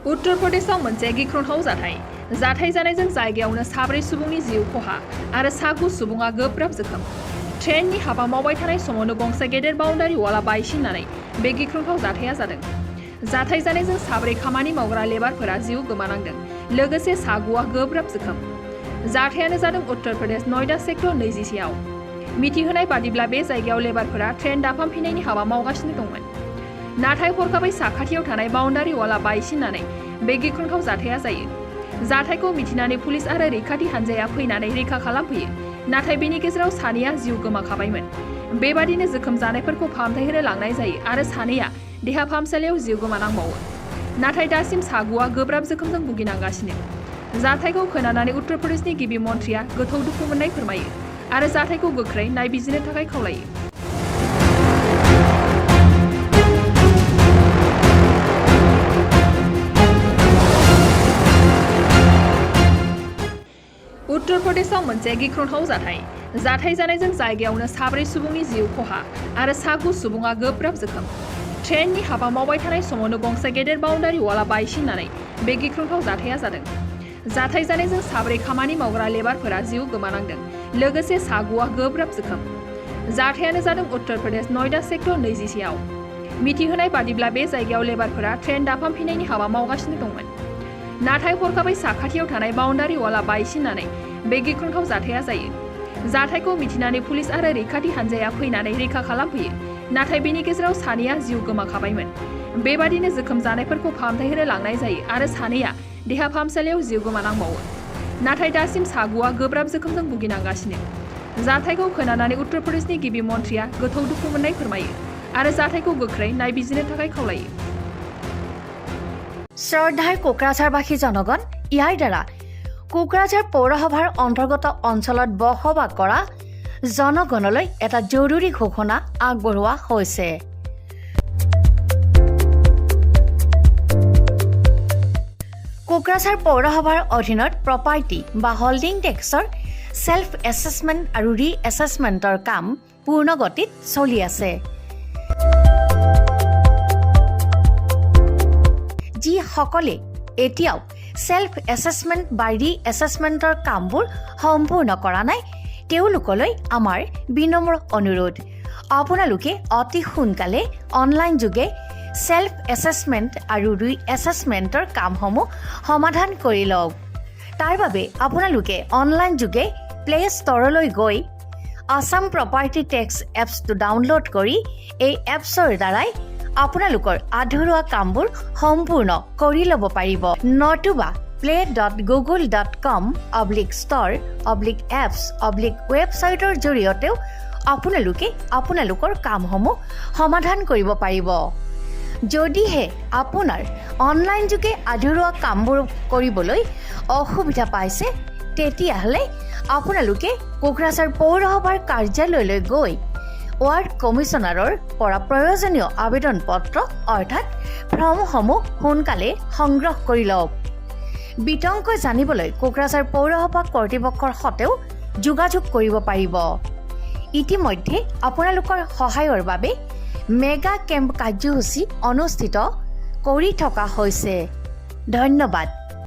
उत्तर प्रदेशआव मोनसे गिख्रंथाव जाथाय जानायजों जायगायावनो 4 सुबुंनि जिउ खहा आरो 9 सुबुङा गोब्राब जोखोम। ट्रेननि हाबा मावबाय थानाय समावनो गंसे गेदेर बाउन्डारि वालआ बायसिननानै बे गिख्रंथाव जाथाया जादों। जाथाय जानायजों 4 खामानि मावग्रा लेबारफोरा जिउ गोमानांदों, लोगोसे 9आ गोब्राब जोखोम। जाथायानो जादों उत्तर प्रदेश नयडा सेक्टर 21 आव। मिथिहोनाय बादिब्ला बे जायगायाव लेबारफोरा ट्रेन दाफामफिननायनि हाबा मावगासिनो दंमोन। नाथाय हरखाबै साखाथियाव थानाय बाउन्डारि वालआ बायसिननानै बे गिख्रंथाव जाथाया जायो। जाथायखौ मिथिनानै पुलिस आरो रैखाथि हान्जाया फैनानै रैखा खालामफैयो, नाथाय बेनि गेजेराव 2आ जिउ गोमाखाबायमोन। बेबादिनो जोखोम जानायफोरखौ फाहामथाय होनो लांनाय जायो आरो 2आ देहा फाहामसालियाव जिउ गोमानांबावो। नाथाय दासिम 9आ गोब्राब जोखोमजों भुगिनांगासिनो। जाथायखौ खोनानानै उत्तर प्रदेशनि गिबि मन्थ्रिया गोथौ दुखु मोननाय फोरमायो आरो जाथायखौ गोख्रै नायबिजिरनो थाखाय खावलायो। उत्तर प्रदेशआव मोनसे गिख्रंथाव जाथाय जानायजों जायगायावनो 4 सुबुंनि जिउ खहा आरो 9 सुबुङा गोब्राब जोखोम। ट्रेननि हाबा मावबाय थानाय समावनो गंसे गेदेर बाउन्डारि वालआ बायसिननानै बे गिख्रंथाव जाथाया जादों। जाथाय जानायजों 4 खामानि मावग्रा लेबारफोरा जिउ गोमानांदों, लोगोसे 9आ गोब्राब जोखोम। जाथायानो जादों उत्तर प्रदेश नयडा सेक्टर 21 आव। मिथिहोनाय बादिब्ला बे जायगायाव लेबारफोरा ट्रेन दाफामफिननायनि हाबा मावगासिनो दंमोन। नाथाय हरखाबै साखाथियाव थानाय बाउन्डारि वालआ बायसिननानै बे गिख्रंथाव जाथाया जायो। जाथायखौ मिथिनानै पुलिस आरो रैखाथि हान्जाया फैनानै रैखा खालामफैयो, नाथाय बेनि गेजेराव 2आ जिउ गोमाखाबायमोन। बेबादिनो जोखोम जानायफोरखौ फाहामथाय होनो लांनाय जायो आरो 2आ देहा फाहामसालियाव जिउ गोमानांबावो। नाथाय दासिम 9आ गोब्राब जोखोमजों भुगिनांगासिनो। जाथायखौ खोनानानै उत्तर प्रदेशनि गिबि मन्थ्रिया गोथौ दुखु मोननाय फोरमायो आरो जाथायखौ गोख्रै नायबिजिरनो थाखाय खावलायो। শ্ৰদ্ধাৰ কোকৰাঝাৰবাসী জনগণ, ইয়াৰ দ্বাৰা কোকৰাঝাৰ পৌৰসভাৰ অন্তৰ্গত অঞ্চলত বসবাস কৰা জনগণলৈ এটা জৰুৰী ঘোষণা আগবঢ়োৱা হৈছে। কোকৰাঝাৰ পৌৰসভাৰ অধীনত প্ৰপাৰ্টি বা হোল্ডিং টেক্সৰ সেল্ফ এছেছমেণ্ট আৰু ৰি এছেছমেণ্টৰ কাম পূৰ্ণ গতিত চলি আছে। যিসকলে এতিয়াও সেল্ফ এছেছমেণ্ট বা ৰি এছেছমেণ্টৰ কামবোৰ সম্পূৰ্ণ কৰা নাই, তেওঁলোকলৈ আমাৰ বিনম্ৰ অনুৰোধ, আপোনালোকে অতি সোনকালে অনলাইন যোগে সেল্ফ এছেছমেণ্ট আৰু ৰি এছেছমেণ্টৰ কামসমূহ সমাধান কৰি লওক। তাৰ বাবে আপোনালোকে অনলাইন যোগে প্লে ষ্ট'ৰলৈ গৈ আছাম প্ৰপাৰ্টি টেক্স এপছটো ডাউনলোড কৰি এই এপছৰ দ্বাৰাই আপোনালোকৰ আধৰুৱা কামবোৰ সম্পূৰ্ণ কৰি ল'ব পাৰিব। নতুবা play.google.com/store/apps/ৱেবছাইটৰ জৰিয়তেও আপোনালোকে আপোনালোকৰ কামসমূহ সমাধান কৰিব পাৰিব। যদিহে আপোনাৰ অনলাইন যোগে আধৰুৱা কামবোৰ কৰিবলৈ অসুবিধা পাইছে, তেতিয়াহ'লে আপোনালোকে কোকৰাঝাৰ পৌৰসভাৰ কাৰ্যালয়লৈ গৈ ৱাৰ্ড কমিছনাৰৰ পৰা প্ৰয়োজনীয় আবেদন পত্ৰ অৰ্থাৎ ফৰ্মসমূহ সোনকালে সংগ্ৰহ কৰি লওক। বিতংকৈ জানিবলৈ কোকৰাঝাৰ পৌৰসভা কৰ্তৃপক্ষৰ সৈতেও যোগাযোগ কৰিব পাৰিব। ইতিমধ্যে আপোনালোকৰ সহায়ৰ বাবে মেগা কেম্প কাৰ্যসূচী অনুষ্ঠিত কৰি থকা হৈছে। ধন্যবাদ।